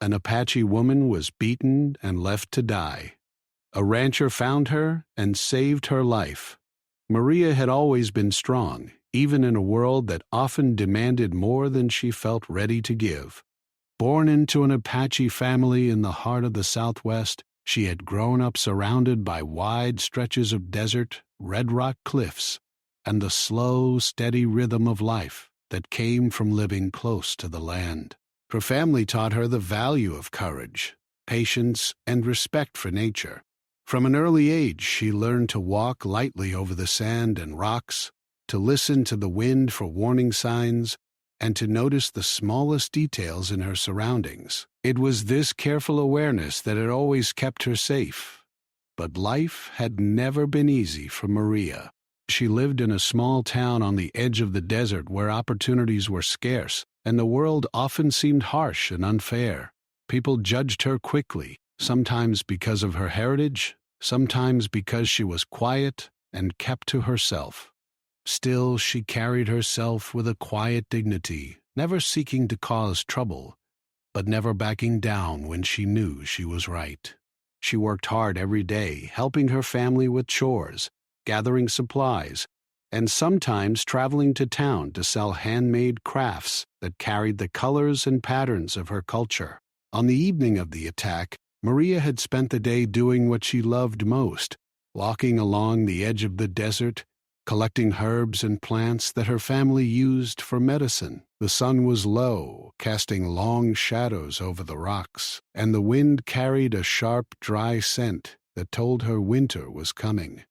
An Apache woman was beaten and left to die. A rancher found her and saved her life. Maria had always been strong, even in a world that often demanded more than she felt ready to give. Born into an Apache family in the heart of the Southwest, she had grown up surrounded by wide stretches of desert, red rock cliffs, and the slow, steady rhythm of life that came from living close to the land. Her family taught her the value of courage, patience, and respect for nature. From an early age, she learned to walk lightly over the sand and rocks, to listen to the wind for warning signs, and to notice the smallest details in her surroundings. It was this careful awareness that had always kept her safe. But life had never been easy for Maria. She lived in a small town on the edge of the desert where opportunities were scarce, and the world often seemed harsh and unfair. People judged her quickly, sometimes because of her heritage, sometimes because she was quiet and kept to herself. Still, she carried herself with a quiet dignity, never seeking to cause trouble, but never backing down when she knew she was right. She worked hard every day, helping her family with chores, gathering supplies, and sometimes traveling to town to sell handmade crafts that carried the colors and patterns of her culture. On the evening of the attack, Maria had spent the day doing what she loved most, walking along the edge of the desert, collecting herbs and plants that her family used for medicine. The sun was low, casting long shadows over the rocks, and the wind carried a sharp, dry scent that told her winter was coming.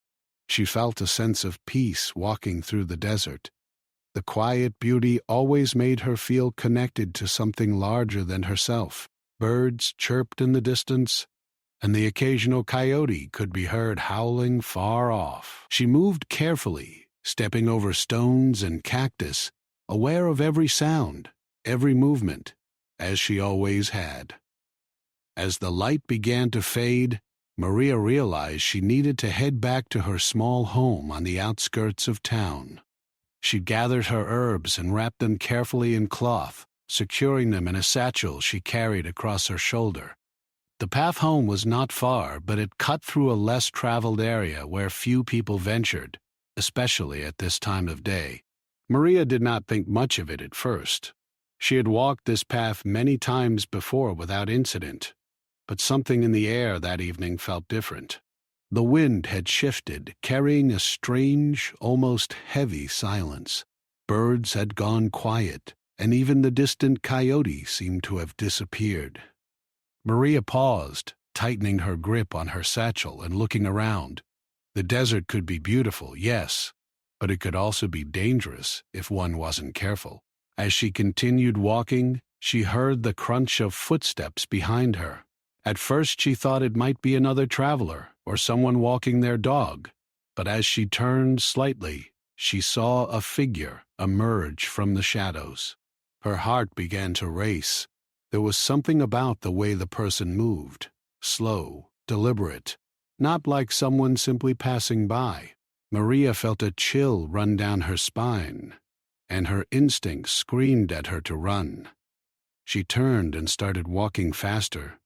She felt a sense of peace walking through the desert. The quiet beauty always made her feel connected to something larger than herself. Birds chirped in the distance, and the occasional coyote could be heard howling far off. She moved carefully, stepping over stones and cactus, aware of every sound, every movement, as she always had. As the light began to fade, Maria realized she needed to head back to her small home on the outskirts of town. She gathered her herbs and wrapped them carefully in cloth, securing them in a satchel she carried across her shoulder. The path home was not far, but it cut through a less traveled area where few people ventured, especially at this time of day. Maria did not think much of it at first. She had walked this path many times before without incident, but something in the air that evening felt different. The wind had shifted, carrying a strange, almost heavy silence. Birds had gone quiet, and even the distant coyote seemed to have disappeared. Maria paused, tightening her grip on her satchel and looking around. The desert could be beautiful, yes, but it could also be dangerous if one wasn't careful. As she continued walking, she heard the crunch of footsteps behind her. At first she thought it might be another traveler or someone walking their dog, but as she turned slightly, she saw a figure emerge from the shadows. Her heart began to race. There was something about the way the person moved, slow, deliberate, not like someone simply passing by. Maria felt a chill run down her spine, and her instincts screamed at her to run. She turned and started walking faster,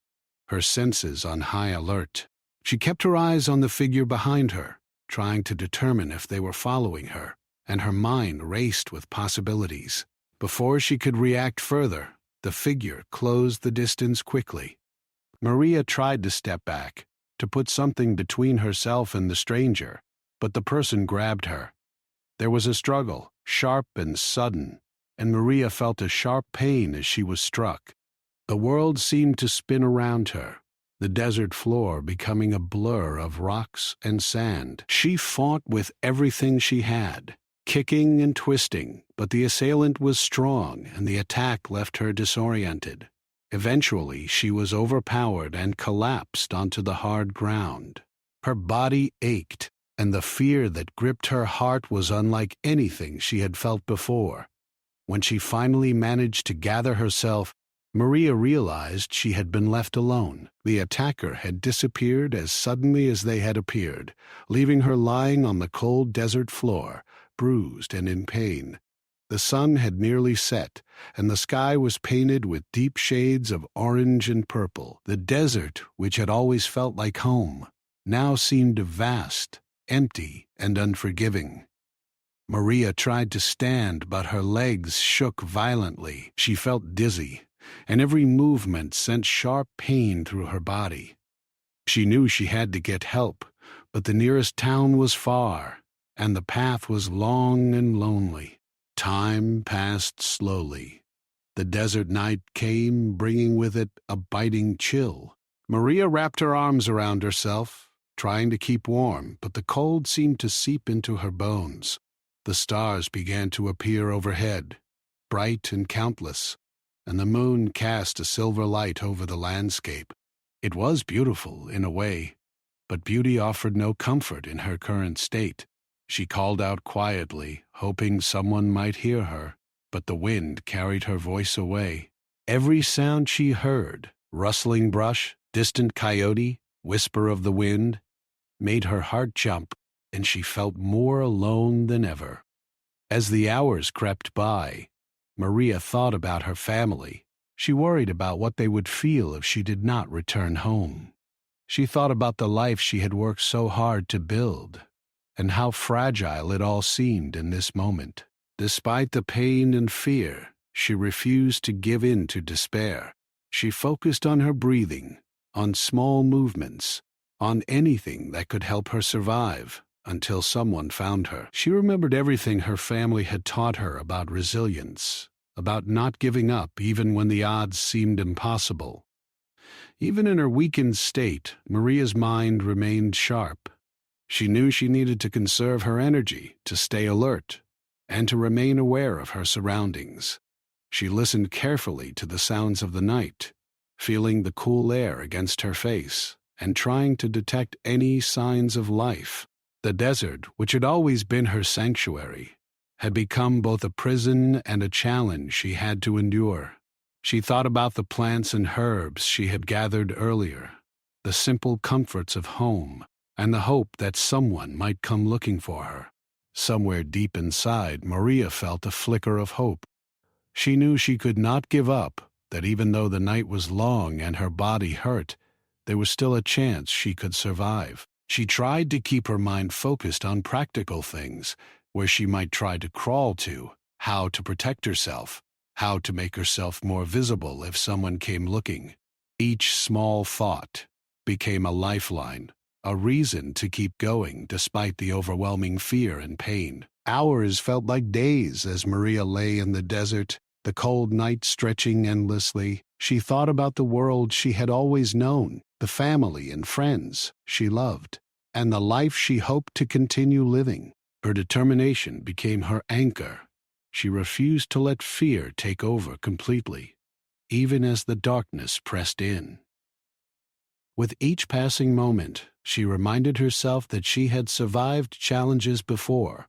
her senses on high alert. She kept her eyes on the figure behind her, trying to determine if they were following her, and her mind raced with possibilities. Before she could react further, the figure closed the distance quickly. Maria tried to step back, to put something between herself and the stranger, but the person grabbed her. There was a struggle, sharp and sudden, and Maria felt a sharp pain as she was struck. The world seemed to spin around her, the desert floor becoming a blur of rocks and sand. She fought with everything she had, kicking and twisting, but the assailant was strong and the attack left her disoriented. Eventually, she was overpowered and collapsed onto the hard ground. Her body ached, and the fear that gripped her heart was unlike anything she had felt before. When she finally managed to gather herself, Maria realized she had been left alone. The attacker had disappeared as suddenly as they had appeared, leaving her lying on the cold desert floor, bruised and in pain. The sun had nearly set, and the sky was painted with deep shades of orange and purple. The desert, which had always felt like home, now seemed vast, empty, and unforgiving. Maria tried to stand, but her legs shook violently. She felt dizzy, and every movement sent sharp pain through her body. She knew she had to get help, but the nearest town was far, and the path was long and lonely. Time passed slowly. The desert night came, bringing with it a biting chill. Maria wrapped her arms around herself, trying to keep warm, but the cold seemed to seep into her bones. The stars began to appear overhead, bright and countless, and the moon cast a silver light over the landscape. It was beautiful, in a way, but beauty offered no comfort in her current state. She called out quietly, hoping someone might hear her, but the wind carried her voice away. Every sound she heard, rustling brush, distant coyote, whisper of the wind, made her heart jump, and she felt more alone than ever. As the hours crept by, Maria thought about her family. She worried about what they would feel if she did not return home. She thought about the life she had worked so hard to build, and how fragile it all seemed in this moment. Despite the pain and fear, she refused to give in to despair. She focused on her breathing, on small movements, on anything that could help her survive, until someone found her. She remembered everything her family had taught her about resilience, about not giving up even when the odds seemed impossible. Even in her weakened state, Maria's mind remained sharp. She knew she needed to conserve her energy, to stay alert, and to remain aware of her surroundings. She listened carefully to the sounds of the night, feeling the cool air against her face, and trying to detect any signs of life. The desert, which had always been her sanctuary, had become both a prison and a challenge she had to endure. She thought about the plants and herbs she had gathered earlier, the simple comforts of home, and the hope that someone might come looking for her. Somewhere deep inside, Maria felt a flicker of hope. She knew she could not give up, that even though the night was long and her body hurt, there was still a chance she could survive. She tried to keep her mind focused on practical things, where she might try to crawl to, how to protect herself, how to make herself more visible if someone came looking. Each small thought became a lifeline, a reason to keep going despite the overwhelming fear and pain. Hours felt like days as Maria lay in the desert, the cold night stretching endlessly. She thought about the world she had always known, the family and friends she loved, and the life she hoped to continue living. Her determination became her anchor. She refused to let fear take over completely, even as the darkness pressed in. With each passing moment, she reminded herself that she had survived challenges before,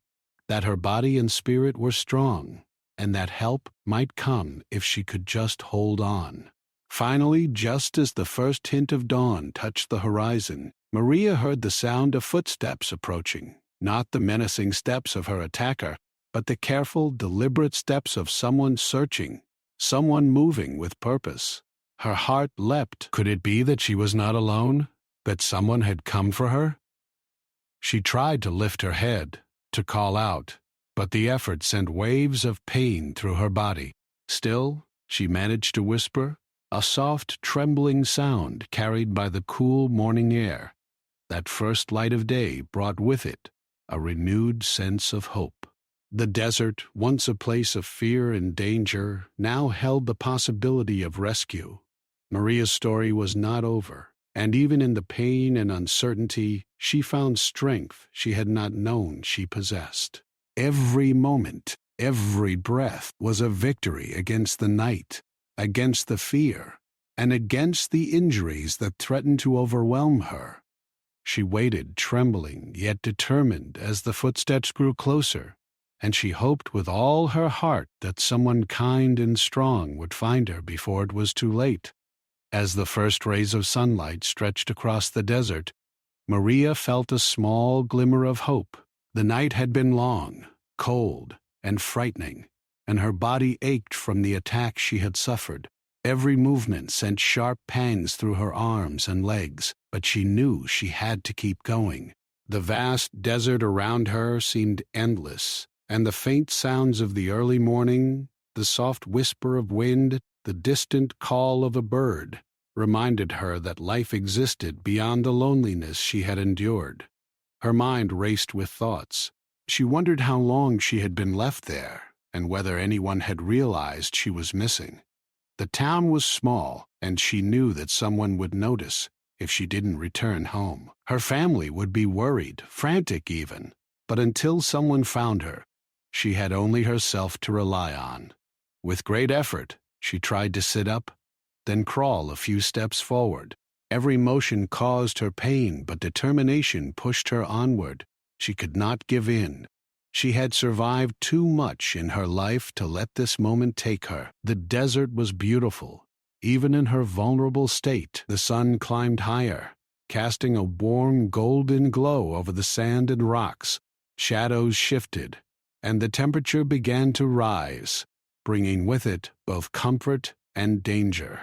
that her body and spirit were strong, and that help might come if she could just hold on. Finally, just as the first hint of dawn touched the horizon, Maria heard the sound of footsteps approaching, not the menacing steps of her attacker, but the careful, deliberate steps of someone searching, someone moving with purpose. Her heart leapt. Could it be that she was not alone? That someone had come for her? She tried to lift her head, to call out, but the effort sent waves of pain through her body. Still, she managed to whisper, a soft, trembling sound carried by the cool morning air. That first light of day brought with it a renewed sense of hope. The desert, once a place of fear and danger, now held the possibility of rescue. Maria's story was not over, and even in the pain and uncertainty, she found strength she had not known she possessed. Every moment, every breath was a victory against the night, against the fear, and against the injuries that threatened to overwhelm her. She waited, trembling yet determined, as the footsteps grew closer, and she hoped with all her heart that someone kind and strong would find her before it was too late. As the first rays of sunlight stretched across the desert, Maria felt a small glimmer of hope. The night had been long, cold, and frightening, and her body ached from the attack she had suffered. Every movement sent sharp pangs through her arms and legs, but she knew she had to keep going. The vast desert around her seemed endless, and the faint sounds of the early morning, the soft whisper of wind, the distant call of a bird, reminded her that life existed beyond the loneliness she had endured. Her mind raced with thoughts. She wondered how long she had been left there, and whether anyone had realized she was missing. The town was small, and she knew that someone would notice if she didn't return home. Her family would be worried, frantic even, but until someone found her, she had only herself to rely on. With great effort, she tried to sit up, then crawl a few steps forward. Every motion caused her pain, but determination pushed her onward. She could not give in. She had survived too much in her life to let this moment take her. The desert was beautiful. Even in her vulnerable state, the sun climbed higher, casting a warm golden glow over the sand and rocks. Shadows shifted, and the temperature began to rise, bringing with it both comfort and danger.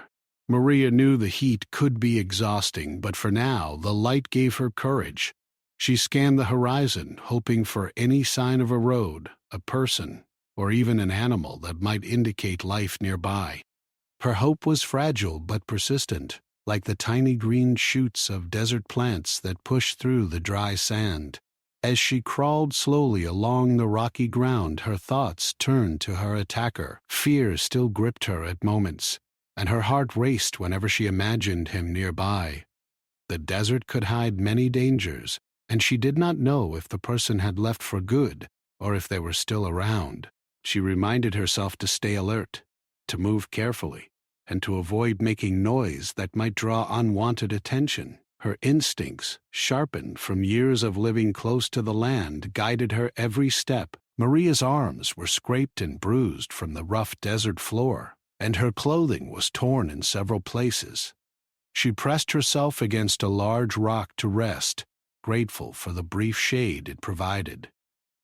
Maria knew the heat could be exhausting, but for now, the light gave her courage. She scanned the horizon, hoping for any sign of a road, a person, or even an animal that might indicate life nearby. Her hope was fragile but persistent, like the tiny green shoots of desert plants that push through the dry sand. As she crawled slowly along the rocky ground, her thoughts turned to her attacker. Fear still gripped her at moments, and her heart raced whenever she imagined him nearby. The desert could hide many dangers, and she did not know if the person had left for good or if they were still around. She reminded herself to stay alert, to move carefully, and to avoid making noise that might draw unwanted attention. Her instincts, sharpened from years of living close to the land, guided her every step. Maria's arms were scraped and bruised from the rough desert floor, and her clothing was torn in several places. She pressed herself against a large rock to rest, grateful for the brief shade it provided.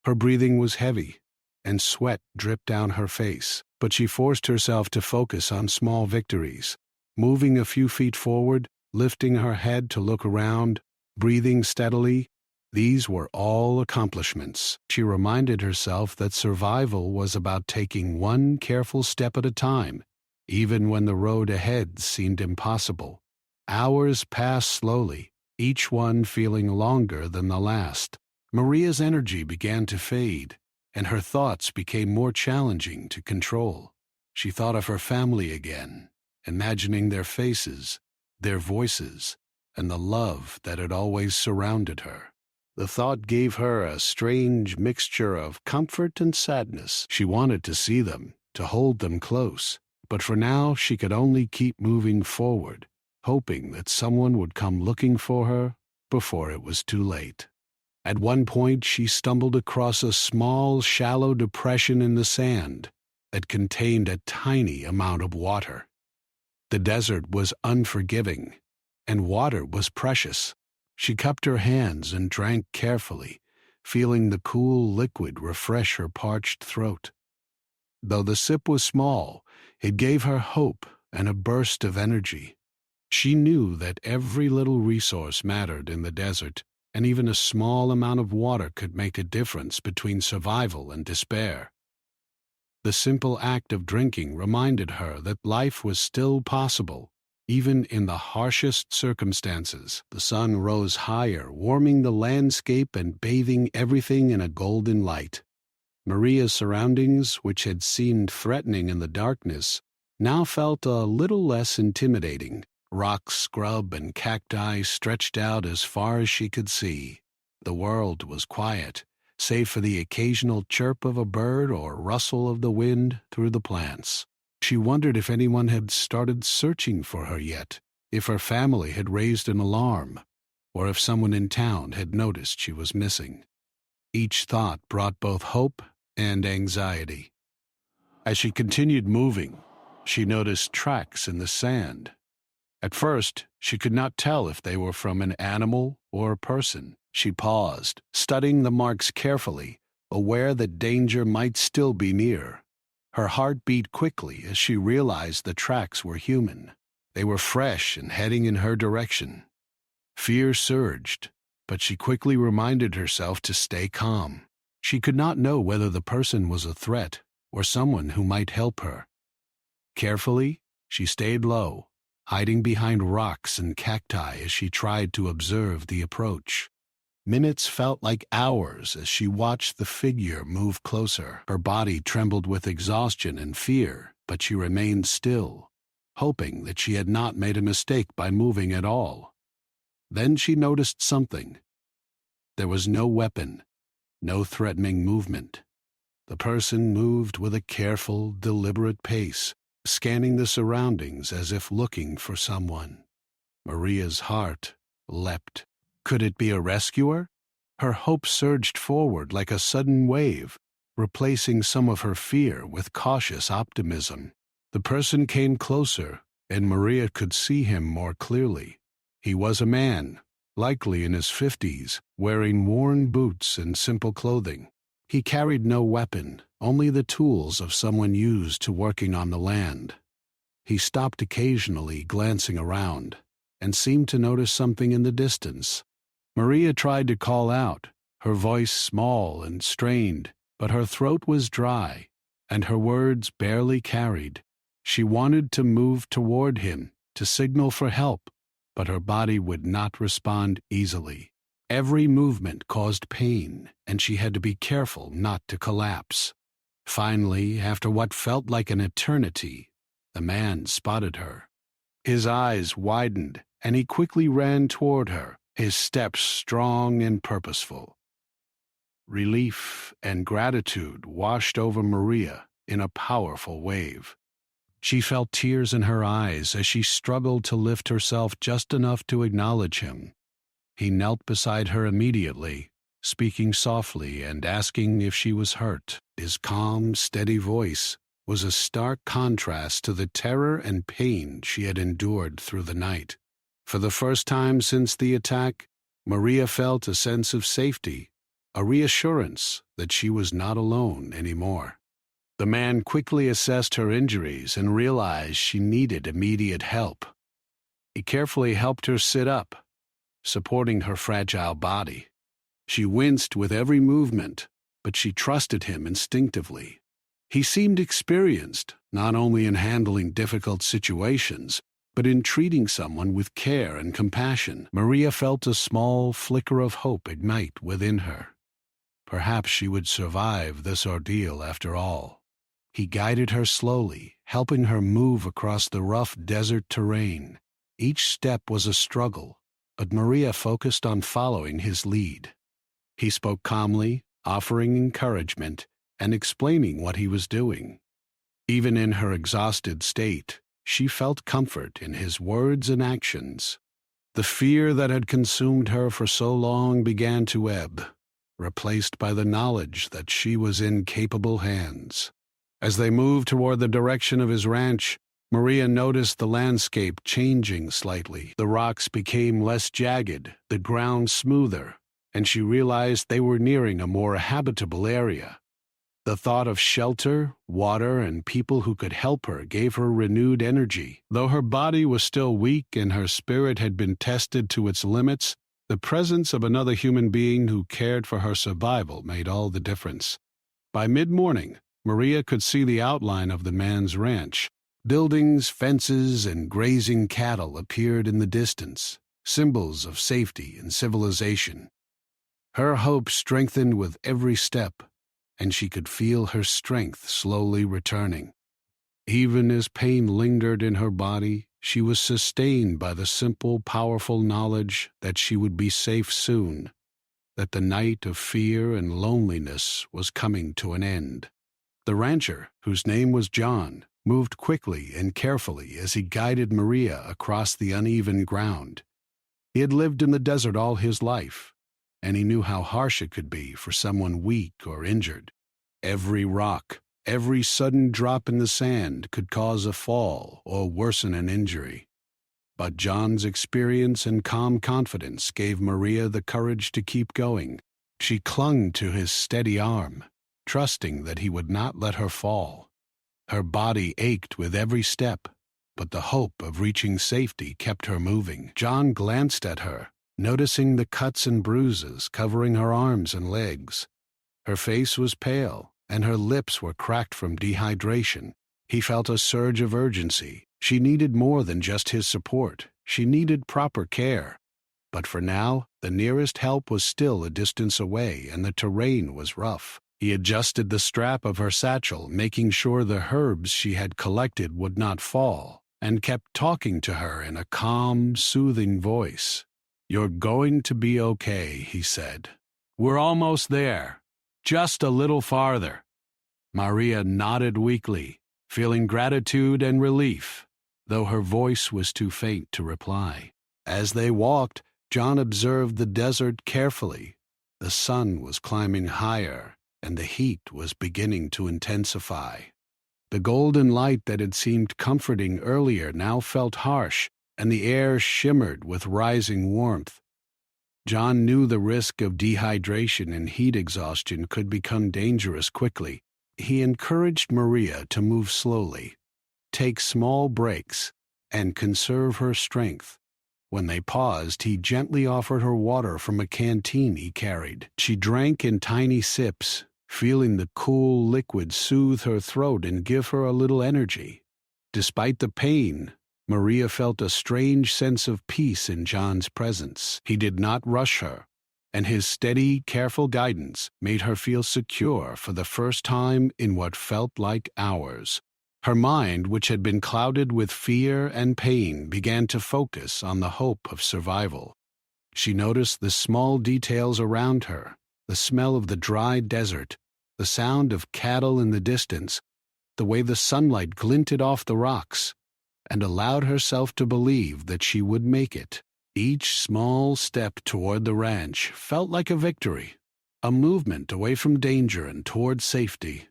Her breathing was heavy, and sweat dripped down her face, but she forced herself to focus on small victories, moving a few feet forward, lifting her head to look around, breathing steadily. These were all accomplishments. She reminded herself that survival was about taking one careful step at a time, even when the road ahead seemed impossible. Hours passed slowly, each one feeling longer than the last. Maria's energy began to fade, and her thoughts became more challenging to control. She thought of her family again, imagining their faces, their voices, and the love that had always surrounded her. The thought gave her a strange mixture of comfort and sadness. She wanted to see them, to hold them close, but for now she could only keep moving forward, hoping that someone would come looking for her before it was too late. At one point she stumbled across a small, shallow depression in the sand that contained a tiny amount of water. The desert was unforgiving, and water was precious. She cupped her hands and drank carefully, feeling the cool liquid refresh her parched throat. Though the sip was small, it gave her hope and a burst of energy. She knew that every little resource mattered in the desert, and even a small amount of water could make a difference between survival and despair. The simple act of drinking reminded her that life was still possible, even in the harshest circumstances. The sun rose higher, warming the landscape and bathing everything in a golden light. Maria's surroundings, which had seemed threatening in the darkness, now felt a little less intimidating. Rock scrub and cacti stretched out as far as she could see. The world was quiet, save for the occasional chirp of a bird or rustle of the wind through the plants. She wondered if anyone had started searching for her yet, if her family had raised an alarm, or if someone in town had noticed she was missing. Each thought brought both hope and anxiety. As she continued moving, she noticed tracks in the sand. At first, she could not tell if they were from an animal or a person. She paused, studying the marks carefully, aware that danger might still be near. Her heart beat quickly as she realized the tracks were human. They were fresh and heading in her direction. Fear surged, but she quickly reminded herself to stay calm. She could not know whether the person was a threat or someone who might help her. Carefully, she stayed low, hiding behind rocks and cacti as she tried to observe the approach. Minutes felt like hours as she watched the figure move closer. Her body trembled with exhaustion and fear, but she remained still, hoping that she had not made a mistake by moving at all. Then she noticed something. There was no weapon, no threatening movement. The person moved with a careful, deliberate pace, scanning the surroundings as if looking for someone. Maria's heart leapt. Could it be a rescuer? Her hope surged forward like a sudden wave, replacing some of her fear with cautious optimism. The person came closer, and Maria could see him more clearly. He was a man, likely in his 50s, wearing worn boots and simple clothing. He carried no weapon, only the tools of someone used to working on the land. He stopped occasionally, glancing around, and seemed to notice something in the distance. Maria tried to call out, her voice small and strained, but her throat was dry, and her words barely carried. She wanted to move toward him, to signal for help, but her body would not respond easily. Every movement caused pain, and she had to be careful not to collapse. Finally, after what felt like an eternity, the man spotted her. His eyes widened, and he quickly ran toward her, his steps strong and purposeful. Relief and gratitude washed over Maria in a powerful wave. She felt tears in her eyes as she struggled to lift herself just enough to acknowledge him. He knelt beside her immediately, speaking softly and asking if she was hurt. His calm, steady voice was a stark contrast to the terror and pain she had endured through the night. For the first time since the attack, Maria felt a sense of safety, a reassurance that she was not alone anymore. The man quickly assessed her injuries and realized she needed immediate help. He carefully helped her sit up, supporting her fragile body. She winced with every movement, but she trusted him instinctively. He seemed experienced, not only in handling difficult situations, but in treating someone with care and compassion. Maria felt a small flicker of hope ignite within her. Perhaps she would survive this ordeal after all. He guided her slowly, helping her move across the rough desert terrain. Each step was a struggle, but Maria focused on following his lead. He spoke calmly, offering encouragement and explaining what he was doing. Even in her exhausted state, she felt comfort in his words and actions. The fear that had consumed her for so long began to ebb, replaced by the knowledge that she was in capable hands. As they moved toward the direction of his ranch, Maria noticed the landscape changing slightly. The rocks became less jagged, the ground smoother, and she realized they were nearing a more habitable area. The thought of shelter, water, and people who could help her gave her renewed energy. Though her body was still weak and her spirit had been tested to its limits, the presence of another human being who cared for her survival made all the difference. By mid-morning, Maria could see the outline of the man's ranch. Buildings, fences, and grazing cattle appeared in the distance, symbols of safety and civilization. Her hope strengthened with every step, and she could feel her strength slowly returning. Even as pain lingered in her body, she was sustained by the simple, powerful knowledge that she would be safe soon, that the night of fear and loneliness was coming to an end. The rancher, whose name was John, moved quickly and carefully as he guided Maria across the uneven ground. He had lived in the desert all his life, and he knew how harsh it could be for someone weak or injured. Every rock, every sudden drop in the sand could cause a fall or worsen an injury. But John's experience and calm confidence gave Maria the courage to keep going. She clung to his steady arm, trusting that he would not let her fall. Her body ached with every step, but the hope of reaching safety kept her moving. John glanced at her, noticing the cuts and bruises covering her arms and legs. Her face was pale, and her lips were cracked from dehydration. He felt a surge of urgency. She needed more than just his support. She needed proper care. But for now, the nearest help was still a distance away, and the terrain was rough. He adjusted the strap of her satchel, making sure the herbs she had collected would not fall, and kept talking to her in a calm, soothing voice. "You're going to be okay," he said. "We're almost there. Just a little farther." Maria nodded weakly, feeling gratitude and relief, though her voice was too faint to reply. As they walked, John observed the desert carefully. The sun was climbing higher, and the heat was beginning to intensify. The golden light that had seemed comforting earlier now felt harsh, and the air shimmered with rising warmth. John knew the risk of dehydration and heat exhaustion could become dangerous quickly. He encouraged Maria to move slowly, take small breaks, and conserve her strength. When they paused, he gently offered her water from a canteen he carried. She drank in tiny sips, feeling the cool liquid soothe her throat and give her a little energy. Despite the pain, Maria felt a strange sense of peace in John's presence. He did not rush her, and his steady, careful guidance made her feel secure for the first time in what felt like hours. Her mind, which had been clouded with fear and pain, began to focus on the hope of survival. She noticed the small details around her, the smell of the dry desert, the sound of cattle in the distance, the way the sunlight glinted off the rocks, and allowed herself to believe that she would make it. Each small step toward the ranch felt like a victory, a movement away from danger and toward safety.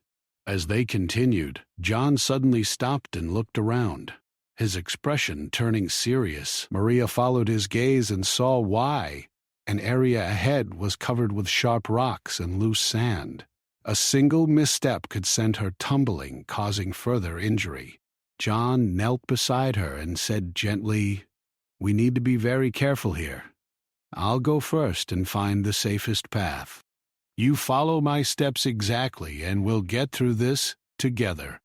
As they continued, John suddenly stopped and looked around, his expression turning serious. Maria followed his gaze and saw why. An area ahead was covered with sharp rocks and loose sand. A single misstep could send her tumbling, causing further injury. John knelt beside her and said gently, "We need to be very careful here. I'll go first and find the safest path. You follow my steps exactly, and we'll get through this together."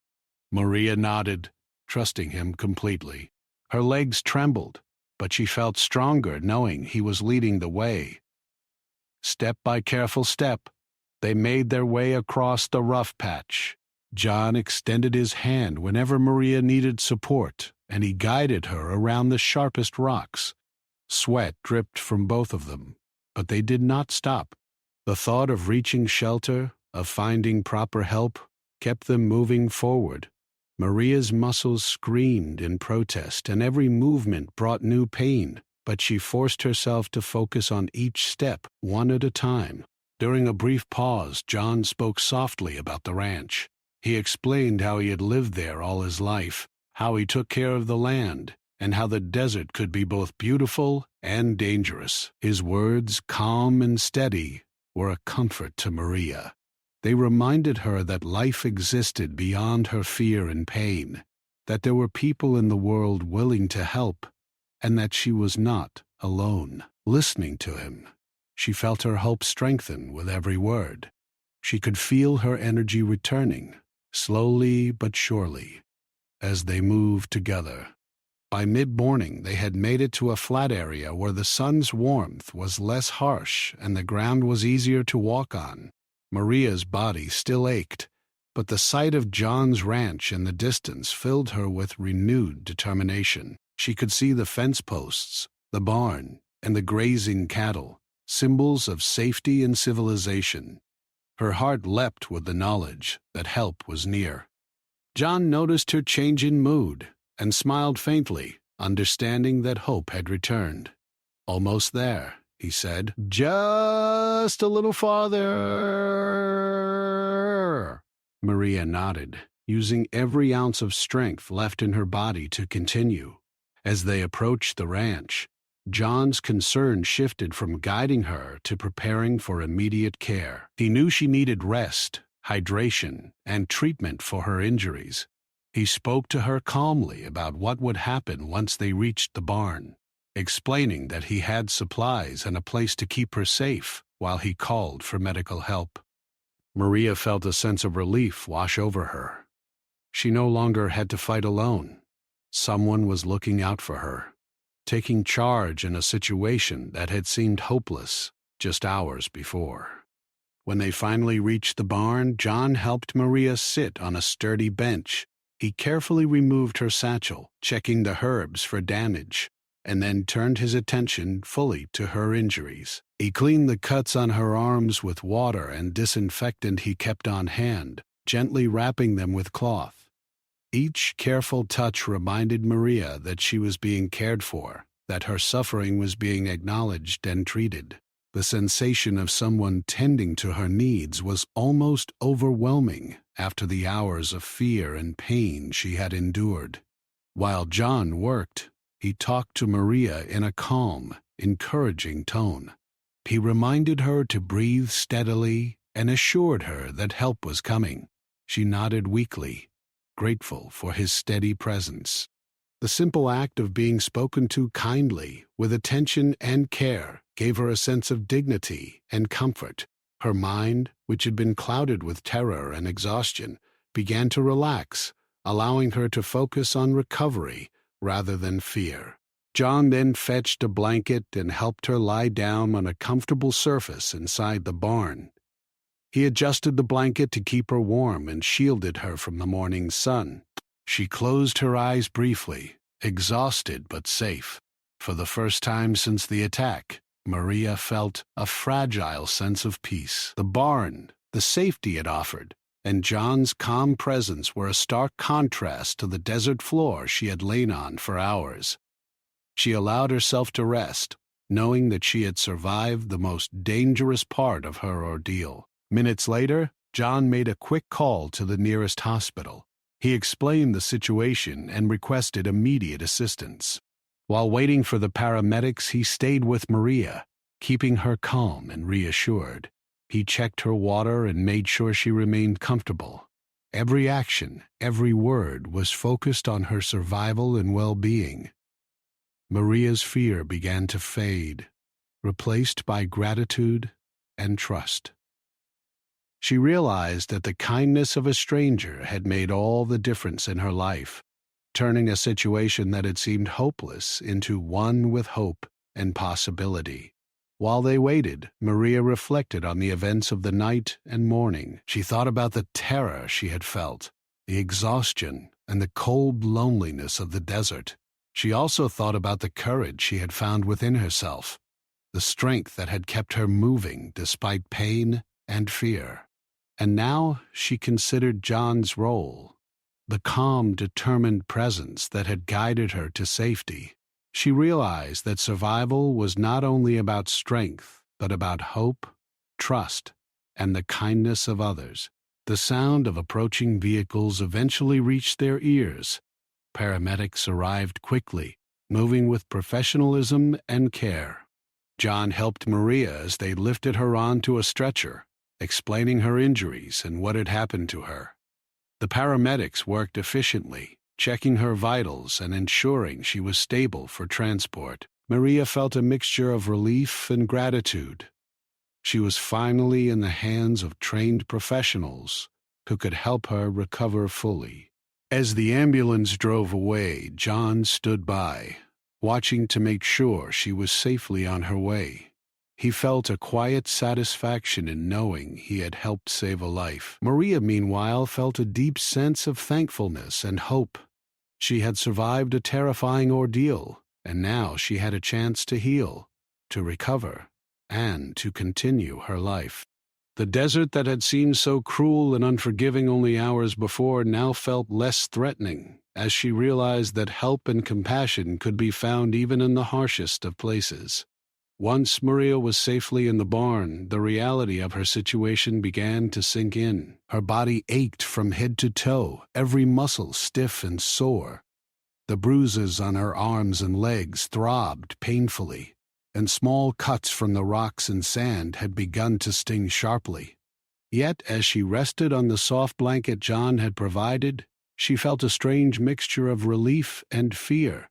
Maria nodded, trusting him completely. Her legs trembled, but she felt stronger knowing he was leading the way. Step by careful step, they made their way across the rough patch. John extended his hand whenever Maria needed support, and he guided her around the sharpest rocks. Sweat dripped from both of them, but they did not stop. The thought of reaching shelter, of finding proper help, kept them moving forward. Maria's muscles screamed in protest, and every movement brought new pain, but she forced herself to focus on each step, one at a time. During a brief pause, John spoke softly about the ranch. He explained how he had lived there all his life, how he took care of the land, and how the desert could be both beautiful and dangerous. His words, calm and steady, were a comfort to Maria. They reminded her that life existed beyond her fear and pain, that there were people in the world willing to help, and that she was not alone. Listening to him, she felt her hope strengthen with every word. She could feel her energy returning, slowly but surely, as they moved together. By mid-morning, they had made it to a flat area where the sun's warmth was less harsh and the ground was easier to walk on. Maria's body still ached, but the sight of John's ranch in the distance filled her with renewed determination. She could see the fence posts, the barn, and the grazing cattle, symbols of safety and civilization. Her heart leapt with the knowledge that help was near. John noticed her change in mood and smiled faintly, understanding that hope had returned. "Almost there," he said. "Just a little farther." Maria nodded, using every ounce of strength left in her body to continue. As they approached the ranch, John's concern shifted from guiding her to preparing for immediate care. He knew she needed rest, hydration, and treatment for her injuries. He spoke to her calmly about what would happen once they reached the barn, explaining that he had supplies and a place to keep her safe while he called for medical help. Maria felt a sense of relief wash over her. She no longer had to fight alone. Someone was looking out for her, taking charge in a situation that had seemed hopeless just hours before. When they finally reached the barn, John helped Maria sit on a sturdy bench. He carefully removed her satchel, checking the herbs for damage, and then turned his attention fully to her injuries. He cleaned the cuts on her arms with water and disinfectant he kept on hand, gently wrapping them with cloth. Each careful touch reminded Maria that she was being cared for, that her suffering was being acknowledged and treated. The sensation of someone tending to her needs was almost overwhelming after the hours of fear and pain she had endured. While John worked, he talked to Maria in a calm, encouraging tone. He reminded her to breathe steadily and assured her that help was coming. She nodded weakly, grateful for his steady presence. The simple act of being spoken to kindly, with attention and care, gave her a sense of dignity and comfort. Her mind, which had been clouded with terror and exhaustion, began to relax, allowing her to focus on recovery rather than fear. John then fetched a blanket and helped her lie down on a comfortable surface inside the barn. He adjusted the blanket to keep her warm and shielded her from the morning sun. She closed her eyes briefly, exhausted but safe. For the first time since the attack, Maria felt a fragile sense of peace. The barn, the safety it offered, and John's calm presence were a stark contrast to the desert floor she had lain on for hours. She allowed herself to rest, knowing that she had survived the most dangerous part of her ordeal. Minutes later, John made a quick call to the nearest hospital. He explained the situation and requested immediate assistance. While waiting for the paramedics, he stayed with Maria, keeping her calm and reassured. He checked her water and made sure she remained comfortable. Every action, every word was focused on her survival and well-being. Maria's fear began to fade, replaced by gratitude and trust. She realized that the kindness of a stranger had made all the difference in her life, turning a situation that had seemed hopeless into one with hope and possibility. While they waited, Maria reflected on the events of the night and morning. She thought about the terror she had felt, the exhaustion, and the cold loneliness of the desert. She also thought about the courage she had found within herself, the strength that had kept her moving despite pain and fear. And now she considered John's role, the calm, determined presence that had guided her to safety. She realized that survival was not only about strength, but about hope, trust, and the kindness of others. The sound of approaching vehicles eventually reached their ears. Paramedics arrived quickly, moving with professionalism and care. John helped Maria as they lifted her onto a stretcher, explaining her injuries and what had happened to her. The paramedics worked efficiently, checking her vitals and ensuring she was stable for transport. Maria felt a mixture of relief and gratitude. She was finally in the hands of trained professionals who could help her recover fully. As the ambulance drove away, John stood by, watching to make sure she was safely on her way. He felt a quiet satisfaction in knowing he had helped save a life. Maria, meanwhile, felt a deep sense of thankfulness and hope. She had survived a terrifying ordeal, and now she had a chance to heal, to recover, and to continue her life. The desert that had seemed so cruel and unforgiving only hours before now felt less threatening, as she realized that help and compassion could be found even in the harshest of places. Once Maria was safely in the barn, the reality of her situation began to sink in. Her body ached from head to toe, every muscle stiff and sore. The bruises on her arms and legs throbbed painfully, and small cuts from the rocks and sand had begun to sting sharply. Yet, as she rested on the soft blanket John had provided, she felt a strange mixture of relief and fear.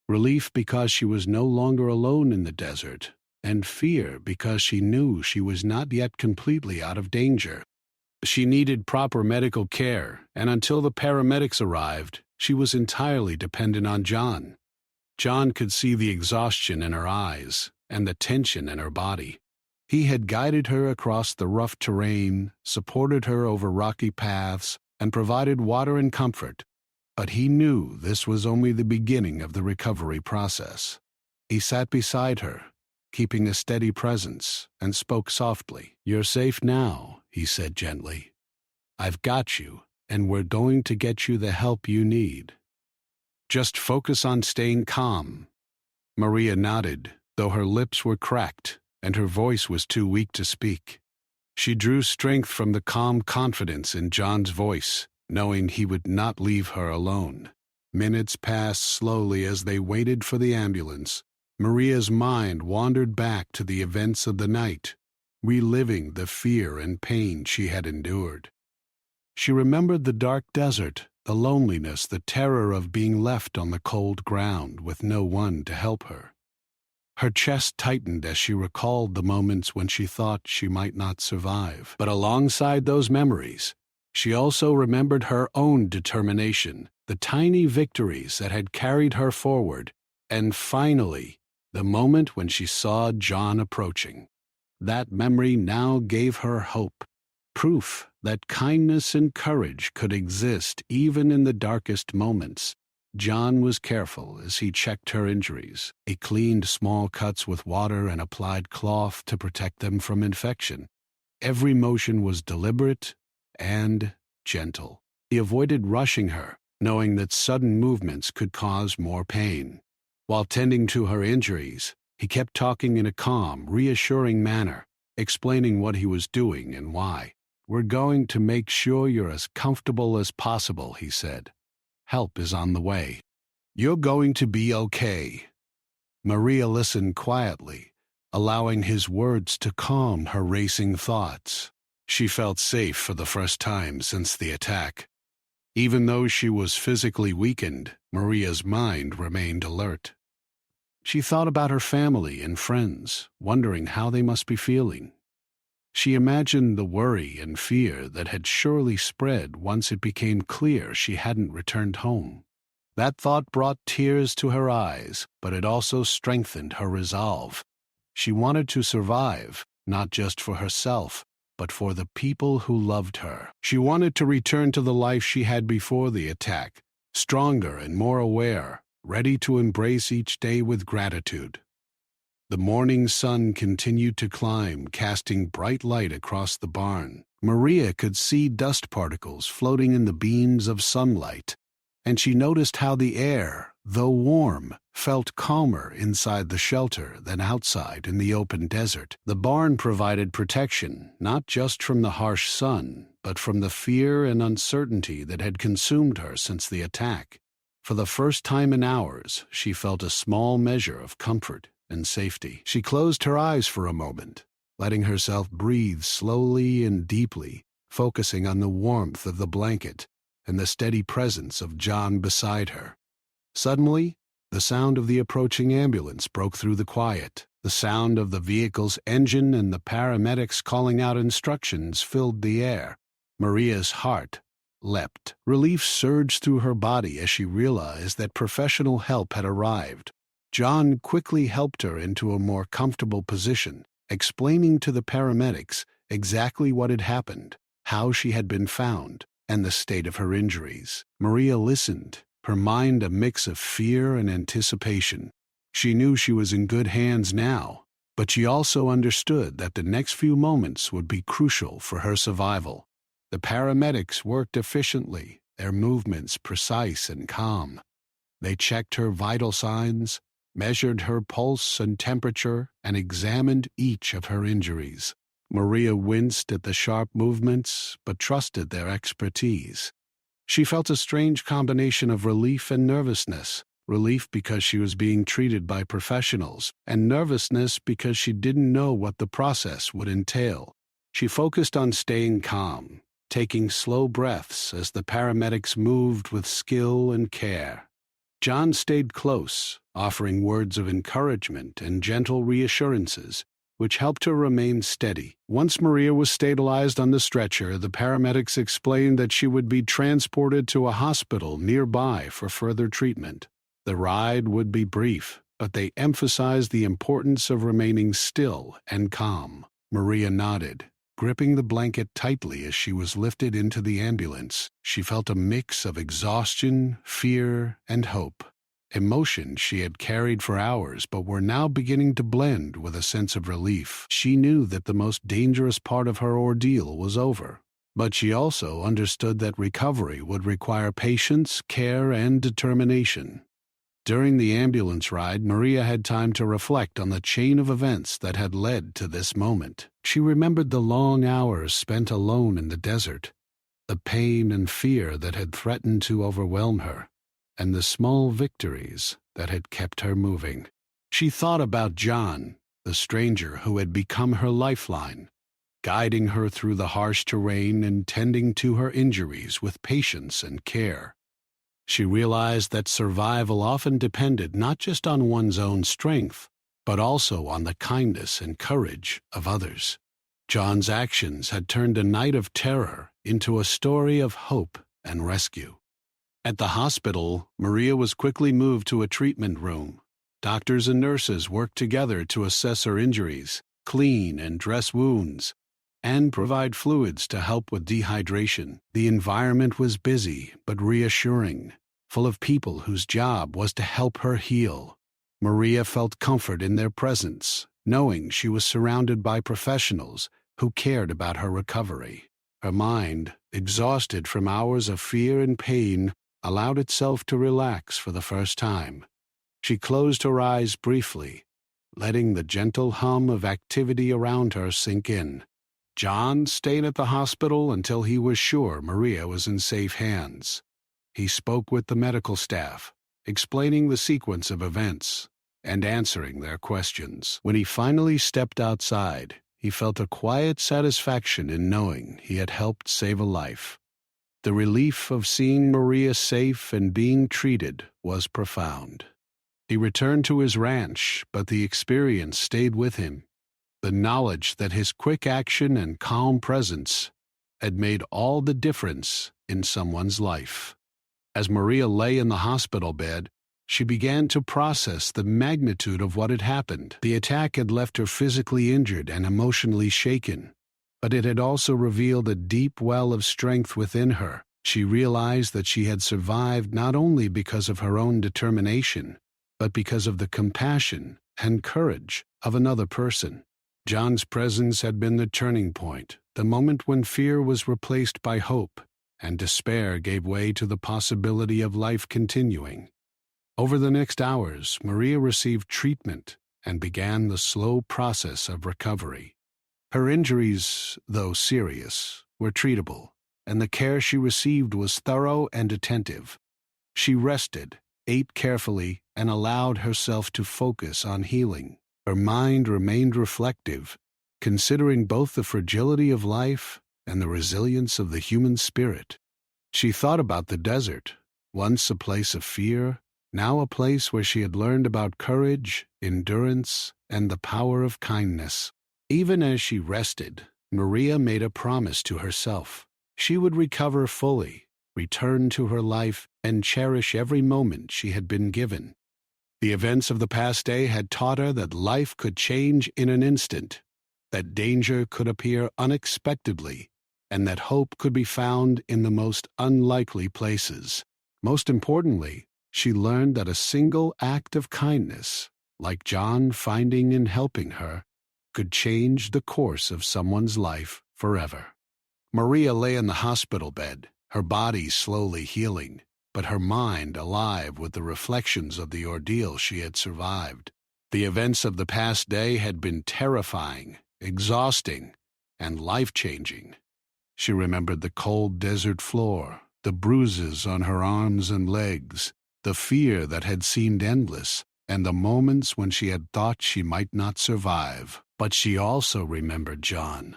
Relief because she was no longer alone in the desert, and fear because she knew she was not yet completely out of danger. She needed proper medical care, and until the paramedics arrived, she was entirely dependent on John. John could see the exhaustion in her eyes and the tension in her body. He had guided her across the rough terrain, supported her over rocky paths, and provided water and comfort. But he knew this was only the beginning of the recovery process. He sat beside her, keeping a steady presence, and spoke softly. "You're safe now," he said gently. "I've got you, and we're going to get you the help you need. Just focus on staying calm." Maria nodded, though her lips were cracked and her voice was too weak to speak. She drew strength from the calm confidence in John's voice, knowing he would not leave her alone. Minutes passed slowly as they waited for the ambulance. Maria's mind wandered back to the events of the night, reliving the fear and pain she had endured. She remembered the dark desert, the loneliness, the terror of being left on the cold ground with no one to help her. Her chest tightened as she recalled the moments when she thought she might not survive. But alongside those memories, she also remembered her own determination, the tiny victories that had carried her forward, and finally, the moment when she saw John approaching. That memory now gave her hope, proof that kindness and courage could exist even in the darkest moments. John was careful as he checked her injuries. He cleaned small cuts with water and applied cloth to protect them from infection. Every motion was deliberate and gentle. He avoided rushing her, knowing that sudden movements could cause more pain. While tending to her injuries, he kept talking in a calm, reassuring manner, explaining what he was doing and why. "We're going to make sure you're as comfortable as possible," he said. "Help is on the way. You're going to be okay." Maria listened quietly, allowing his words to calm her racing thoughts. She felt safe for the first time since the attack. Even though she was physically weakened, Maria's mind remained alert. She thought about her family and friends, wondering how they must be feeling. She imagined the worry and fear that had surely spread once it became clear she hadn't returned home. That thought brought tears to her eyes, but it also strengthened her resolve. She wanted to survive, not just for herself, but for the people who loved her. She wanted to return to the life she had before the attack, stronger and more aware, ready to embrace each day with gratitude. The morning sun continued to climb, casting bright light across the barn. Maria could see dust particles floating in the beams of sunlight, and she noticed how the air, though warm, felt calmer inside the shelter than outside in the open desert. The barn provided protection, not just from the harsh sun, but from the fear and uncertainty that had consumed her since the attack. For the first time in hours, she felt a small measure of comfort and safety. She closed her eyes for a moment, letting herself breathe slowly and deeply, focusing on the warmth of the blanket and the steady presence of John beside her. Suddenly, the sound of the approaching ambulance broke through the quiet. The sound of the vehicle's engine and the paramedics calling out instructions filled the air. Maria's heart leapt. Relief surged through her body as she realized that professional help had arrived. John quickly helped her into a more comfortable position, explaining to the paramedics exactly what had happened, how she had been found, and the state of her injuries. Maria listened, her mind a mix of fear and anticipation. She knew she was in good hands now, but she also understood that the next few moments would be crucial for her survival. The paramedics worked efficiently, their movements precise and calm. They checked her vital signs, measured her pulse and temperature, and examined each of her injuries. Maria winced at the sharp movements, but trusted their expertise. She felt a strange combination of relief and nervousness. Relief because she was being treated by professionals, and nervousness because she didn't know what the process would entail. She focused on staying calm, taking slow breaths as the paramedics moved with skill and care. John stayed close, offering words of encouragement and gentle reassurances, which helped her remain steady. Once Maria was stabilized on the stretcher, the paramedics explained that she would be transported to a hospital nearby for further treatment. The ride would be brief, but they emphasized the importance of remaining still and calm. Maria nodded, gripping the blanket tightly as she was lifted into the ambulance. She felt a mix of exhaustion, fear, and hope. Emotions she had carried for hours but were now beginning to blend with a sense of relief. She knew that the most dangerous part of her ordeal was over, but she also understood that recovery would require patience, care, and determination. During the ambulance ride, Maria had time to reflect on the chain of events that had led to this moment. She remembered the long hours spent alone in the desert, the pain and fear that had threatened to overwhelm her, and the small victories that had kept her moving. She thought about John, the stranger who had become her lifeline, guiding her through the harsh terrain and tending to her injuries with patience and care. She realized that survival often depended not just on one's own strength, but also on the kindness and courage of others. John's actions had turned a night of terror into a story of hope and rescue. At the hospital, Maria was quickly moved to a treatment room. Doctors and nurses worked together to assess her injuries, clean and dress wounds, and provide fluids to help with dehydration. The environment was busy but reassuring, full of people whose job was to help her heal. Maria felt comfort in their presence, knowing she was surrounded by professionals who cared about her recovery. Her mind, exhausted from hours of fear and pain, allowed itself to relax for the first time. She closed her eyes briefly, letting the gentle hum of activity around her sink in. John stayed at the hospital until he was sure Maria was in safe hands. He spoke with the medical staff, explaining the sequence of events and answering their questions. When he finally stepped outside, he felt a quiet satisfaction in knowing he had helped save a life. The relief of seeing Maria safe and being treated was profound. He returned to his ranch, but the experience stayed with him. The knowledge that his quick action and calm presence had made all the difference in someone's life. As Maria lay in the hospital bed, she began to process the magnitude of what had happened. The attack had left her physically injured and emotionally shaken, but it had also revealed a deep well of strength within her. She realized that she had survived not only because of her own determination, but because of the compassion and courage of another person. John's presence had been the turning point, the moment when fear was replaced by hope, and despair gave way to the possibility of life continuing. Over the next hours, Maria received treatment and began the slow process of recovery. Her injuries, though serious, were treatable, and the care she received was thorough and attentive. She rested, ate carefully, and allowed herself to focus on healing. Her mind remained reflective, considering both the fragility of life and the resilience of the human spirit. She thought about the desert, once a place of fear, now a place where she had learned about courage, endurance, and the power of kindness. Even as she rested, Maria made a promise to herself. She would recover fully, return to her life, and cherish every moment she had been given. The events of the past day had taught her that life could change in an instant, that danger could appear unexpectedly, and that hope could be found in the most unlikely places. Most importantly, she learned that a single act of kindness, like John finding and helping her, could change the course of someone's life forever. Maria lay in the hospital bed, her body slowly healing, but her mind alive with the reflections of the ordeal she had survived. The events of the past day had been terrifying, exhausting, and life-changing. She remembered the cold desert floor, the bruises on her arms and legs, the fear that had seemed endless, and the moments when she had thought she might not survive. But she also remembered John,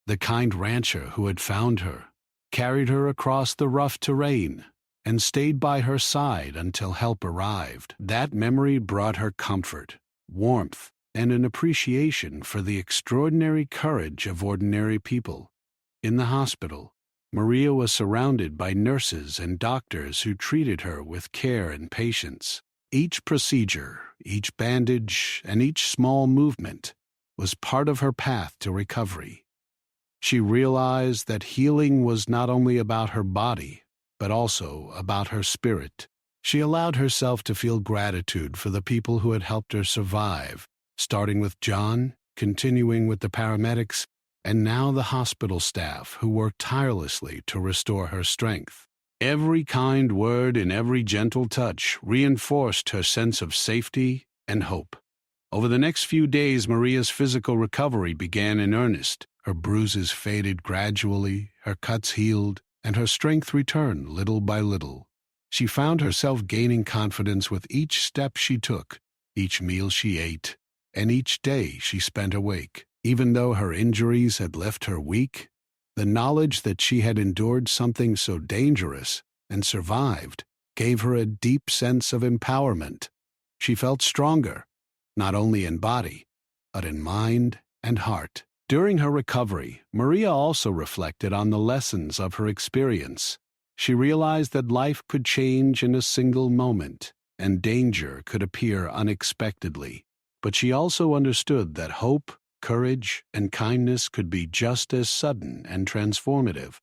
the kind rancher who had found her, carried her across the rough terrain, and stayed by her side until help arrived. That memory brought her comfort, warmth, and an appreciation for the extraordinary courage of ordinary people. In the hospital, Maria was surrounded by nurses and doctors who treated her with care and patience. Each procedure, each bandage, and each small movement was part of her path to recovery. She realized that healing was not only about her body, but also about her spirit. She allowed herself to feel gratitude for the people who had helped her survive, starting with John, continuing with the paramedics, and now the hospital staff who worked tirelessly to restore her strength. Every kind word and every gentle touch reinforced her sense of safety and hope. Over the next few days, Maria's physical recovery began in earnest. Her bruises faded gradually, her cuts healed, and her strength returned little by little. She found herself gaining confidence with each step she took, each meal she ate, and each day she spent awake. Even though her injuries had left her weak, the knowledge that she had endured something so dangerous and survived gave her a deep sense of empowerment. She felt stronger, not only in body, but in mind and heart. During her recovery, Maria also reflected on the lessons of her experience. She realized that life could change in a single moment, and danger could appear unexpectedly. But she also understood that hope, courage, and kindness could be just as sudden and transformative.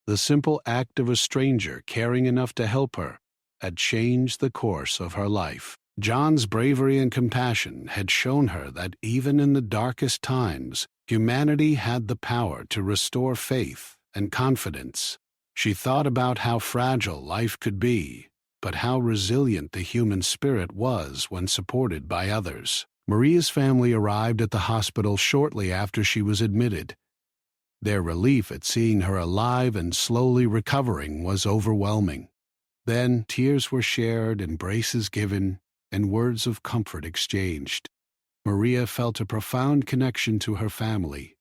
The simple act of a stranger caring enough to help her had changed the course of her life. John's bravery and compassion had shown her that even in the darkest times, humanity had the power to restore faith and confidence. She thought about how fragile life could be, but how resilient the human spirit was when supported by others. Maria's family arrived at the hospital shortly after she was admitted. Their relief at seeing her alive and slowly recovering was overwhelming. Then tears were shared, embraces given, and words of comfort exchanged. Maria felt a profound connection to her family,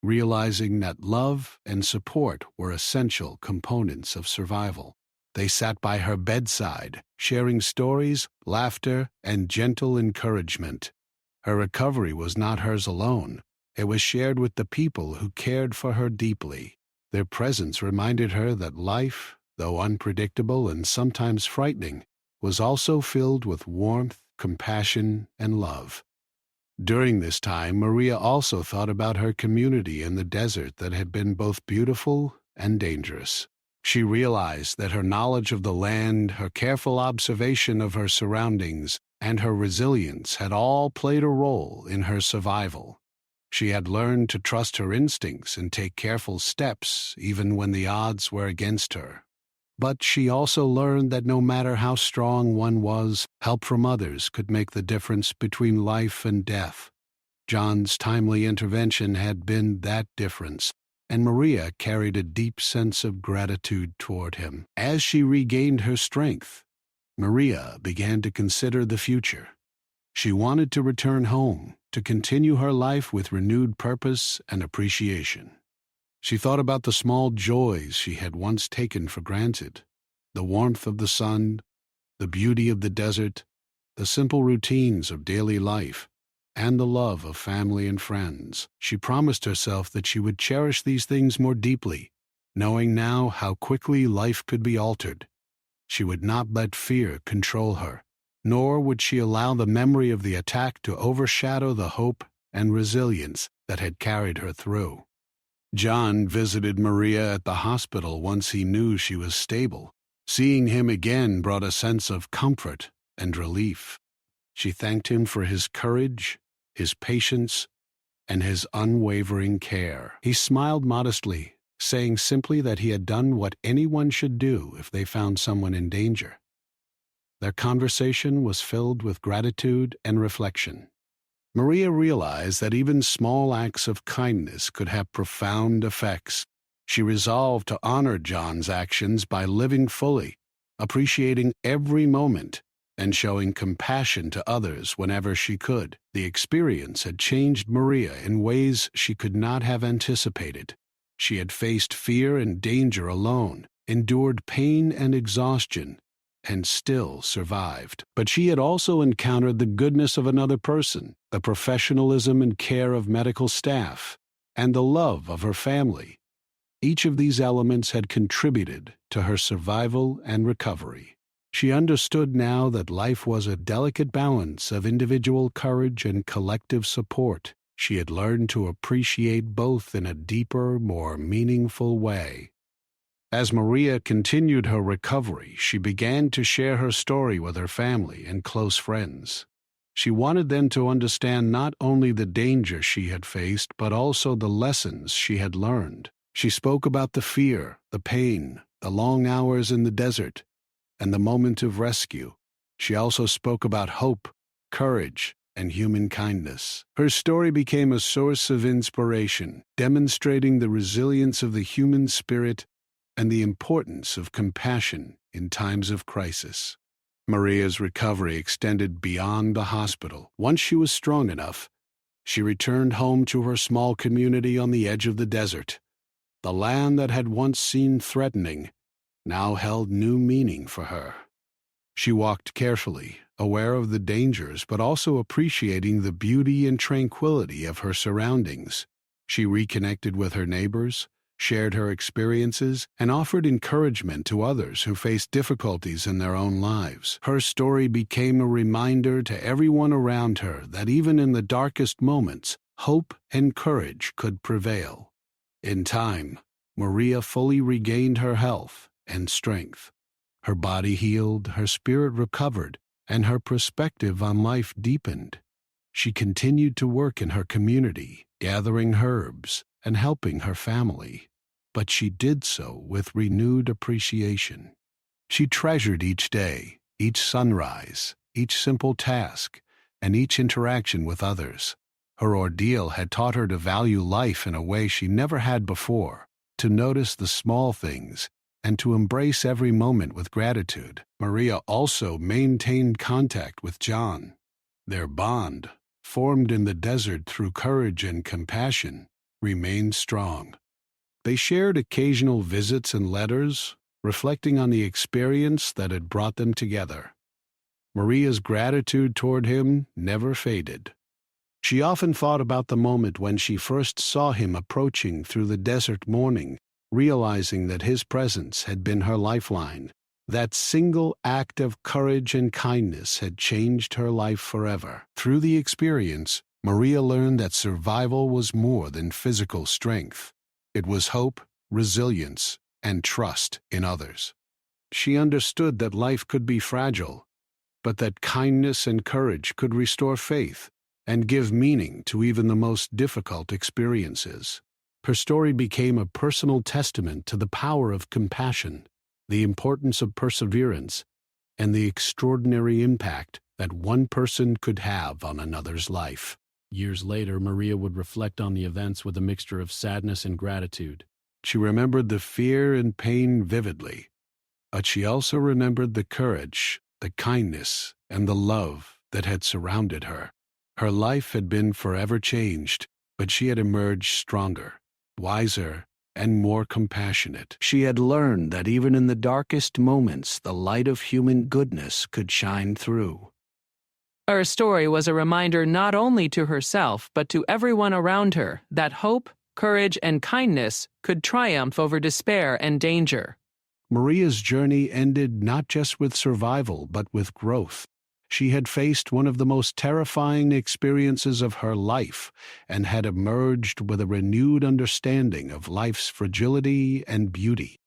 realizing that love and support were essential components of survival. They sat by her bedside, sharing stories, laughter, and gentle encouragement. Her recovery was not hers alone. It was shared with the people who cared for her deeply. Their presence reminded her that life, though unpredictable and sometimes frightening, was also filled with warmth, compassion, and love. During this time, Maria also thought about her community in the desert that had been both beautiful and dangerous. She realized that her knowledge of the land, her careful observation of her surroundings, and her resilience had all played a role in her survival. She had learned to trust her instincts and take careful steps even when the odds were against her. But she also learned that no matter how strong one was, help from others could make the difference between life and death. John's timely intervention had been that difference, and Maria carried a deep sense of gratitude toward him. As she regained her strength, Maria began to consider the future. She wanted to return home, to continue her life with renewed purpose and appreciation. She thought about the small joys she had once taken for granted, the warmth of the sun, the beauty of the desert, the simple routines of daily life, and the love of family and friends. She promised herself that she would cherish these things more deeply, knowing now how quickly life could be altered. She would not let fear control her, nor would she allow the memory of the attack to overshadow the hope and resilience that had carried her through. John visited Maria at the hospital once he knew she was stable. Seeing him again brought a sense of comfort and relief. She thanked him for his courage, his patience, and his unwavering care. He smiled modestly, saying simply that he had done what anyone should do if they found someone in danger. Their conversation was filled with gratitude and reflection. Maria realized that even small acts of kindness could have profound effects. She resolved to honor John's actions by living fully, appreciating every moment, and showing compassion to others whenever she could. The experience had changed Maria in ways she could not have anticipated. She had faced fear and danger alone, endured pain and exhaustion, and still survived. But she had also encountered the goodness of another person, the professionalism and care of medical staff, and the love of her family. Each of these elements had contributed to her survival and recovery. She understood now that life was a delicate balance of individual courage and collective support. She had learned to appreciate both in a deeper, more meaningful way. As Maria continued her recovery, she began to share her story with her family and close friends. She wanted them to understand not only the danger she had faced, but also the lessons she had learned. She spoke about the fear, the pain, the long hours in the desert, and the moment of rescue. She also spoke about hope, courage, and human kindness. Her story became a source of inspiration, demonstrating the resilience of the human spirit and the importance of compassion in times of crisis. Maria's recovery extended beyond the hospital. Once she was strong enough, she returned home to her small community on the edge of the desert. The land that had once seemed threatening now held new meaning for her. She walked carefully, aware of the dangers but also appreciating the beauty and tranquility of her surroundings. She reconnected with her neighbors, shared her experiences, and offered encouragement to others who faced difficulties in their own lives. Her story became a reminder to everyone around her that even in the darkest moments, hope and courage could prevail. In time, Maria fully regained her health and strength. Her body healed, her spirit recovered, and her perspective on life deepened. She continued to work in her community, gathering herbs and helping her family, but she did so with renewed appreciation. She treasured each day, each sunrise, each simple task, and each interaction with others. Her ordeal had taught her to value life in a way she never had before, to notice the small things, and to embrace every moment with gratitude. Maria also maintained contact with John. Their bond, formed in the desert through courage and compassion, remained strong. They shared occasional visits and letters, reflecting on the experience that had brought them together. Maria's gratitude toward him never faded. She often thought about the moment when she first saw him approaching through the desert morning, realizing that his presence had been her lifeline. That single act of courage and kindness had changed her life forever. Through the experience, Maria learned that survival was more than physical strength. It was hope, resilience, and trust in others. She understood that life could be fragile, but that kindness and courage could restore faith and give meaning to even the most difficult experiences. Her story became a personal testament to the power of compassion, the importance of perseverance, and the extraordinary impact that one person could have on another's life. Years later, Maria would reflect on the events with a mixture of sadness and gratitude. She remembered the fear and pain vividly, but she also remembered the courage, the kindness, and the love that had surrounded her. Her life had been forever changed, but she had emerged stronger, wiser, and more compassionate. She had learned that even in the darkest moments, the light of human goodness could shine through. Her story was a reminder not only to herself, but to everyone around her that hope, courage, and kindness could triumph over despair and danger. Maria's journey ended not just with survival, but with growth. She had faced one of the most terrifying experiences of her life and had emerged with a renewed understanding of life's fragility and beauty.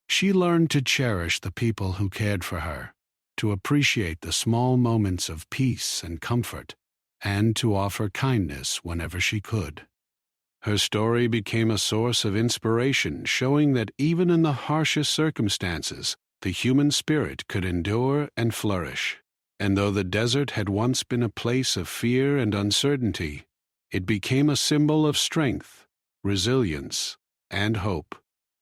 She learned to cherish the people who cared for her, to appreciate the small moments of peace and comfort, and to offer kindness whenever she could. Her story became a source of inspiration, showing that even in the harshest circumstances, the human spirit could endure and flourish. And though the desert had once been a place of fear and uncertainty, it became a symbol of strength, resilience, and hope.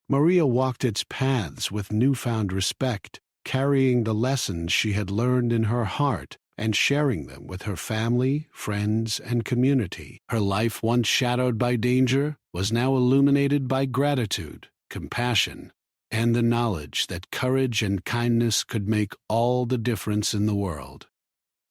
Maria walked its paths with newfound respect, carrying the lessons she had learned in her heart and sharing them with her family, friends, and community. Her life, once shadowed by danger, was now illuminated by gratitude, compassion, and the knowledge that courage and kindness could make all the difference in the world.